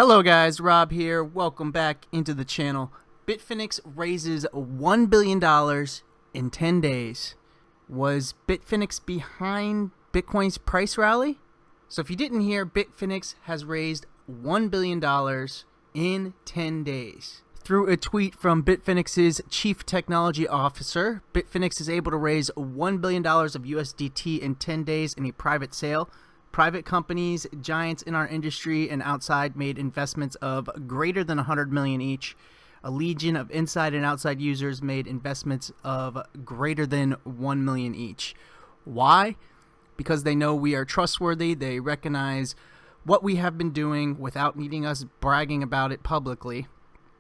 Hello guys, Rob here. Welcome back into the channel. Bitfinex raises $1 billion in 10 days. Was Bitfinex behind Bitcoin's price rally? So if you didn't hear, Bitfinex has raised $1 billion in 10 days. Through a tweet from Bitfinex's chief technology officer, Bitfinex is able to raise $1 billion of USDT in 10 days in a private sale. Private companies, giants in our industry and outside, made investments of greater than 100 million each. A legion of inside and outside users made investments of greater than 1 million each. Why? Because they know we are trustworthy. They recognize what we have been doing without needing us bragging about it publicly.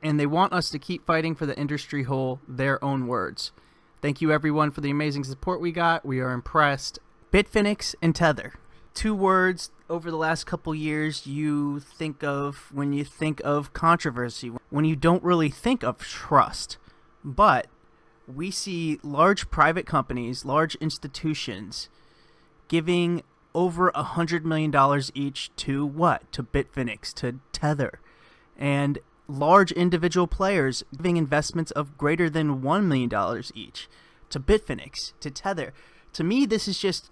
And they want us to keep fighting for the industry whole, their own words. Thank you everyone for the amazing support we got. We are impressed. Bitfinex and Tether. Two words over the last couple years you think of when you think of controversy, when you don't really think of trust. But we see large private companies, large institutions giving over $100 million each to what? To Bitfinex, to Tether. And large individual players giving investments of greater than $1 million each to Bitfinex, to Tether. To me, this is just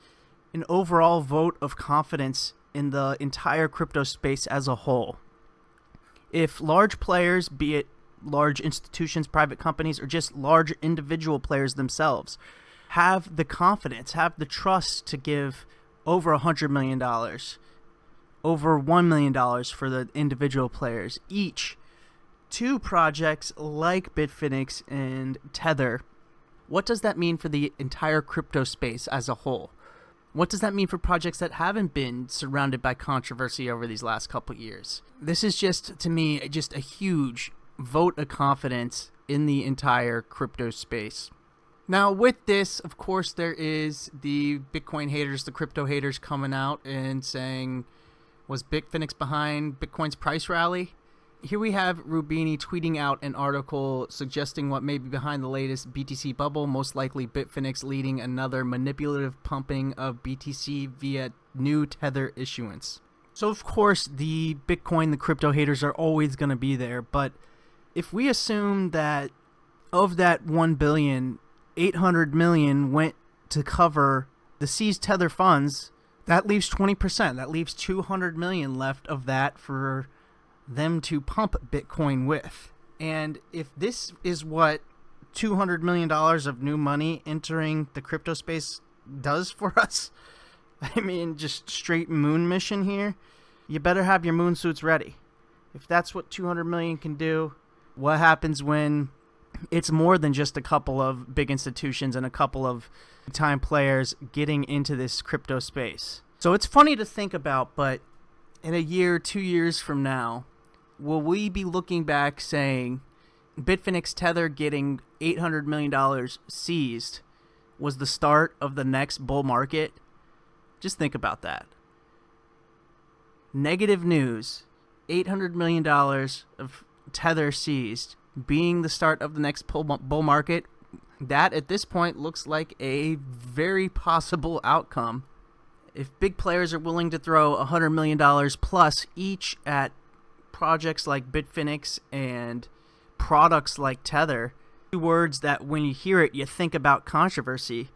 an overall vote of confidence in the entire crypto space as a whole. If large players, be it large institutions, private companies, or just large individual players themselves, have the confidence, have the trust to give over $100 million, over $1 million for the individual players, each to projects like Bitfinex and Tether, what does that mean for the entire crypto space as a whole? What does that mean for projects that haven't been surrounded by controversy over these last couple years? This is just, to me, just a huge vote of confidence in the entire crypto space. Now, with this, of course, there is the Bitcoin haters, the crypto haters coming out and saying, was Bitfinex behind Bitcoin's price rally? Here we have Rubini tweeting out an article suggesting what may be behind the latest BTC bubble, most likely Bitfinex leading another manipulative pumping of BTC via new Tether issuance. So of course the Bitcoin, the crypto haters are always going to be there, but if we assume that of that 1 billion, 800 million went to cover the seized Tether funds, that leaves 20%. That leaves 200 million left of that for them to pump Bitcoin with. And if this is what $200 million of new money entering the crypto space does for us, I mean, just straight moon mission here, you better have your moon suits ready. If that's what 200 million can do, what happens when it's more than just a couple of big institutions and a couple of time players getting into this crypto space? So it's funny to think about, but in a year, 2 years from now, will we be looking back saying Bitfinex Tether getting $800 million seized was the start of the next bull market? Just think about that. Negative news, $800 million of Tether seized being the start of the next bull market. That at this point looks like a very possible outcome. If big players are willing to throw $100 million plus each at projects like Bitfinex and products like Tether, two words that when you hear it, you think about controversy.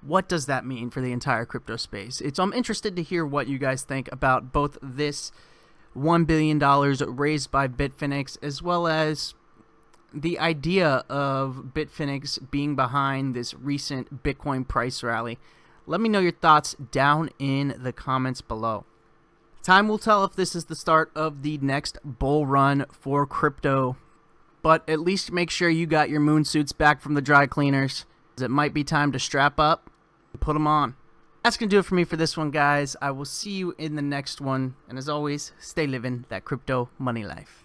What does that mean for the entire crypto space? I'm interested to hear what you guys think about both this $1 billion raised by Bitfinex as well as the idea of Bitfinex being behind this recent Bitcoin price rally. Let me know your thoughts down in the comments below. Time will tell if this is the start of the next bull run for crypto, but at least make sure you got your moon suits back from the dry cleaners. It might be time to strap up and put them on. That's going to do it for me for this one, guys. I will see you in the next one, and as always, stay living that crypto money life.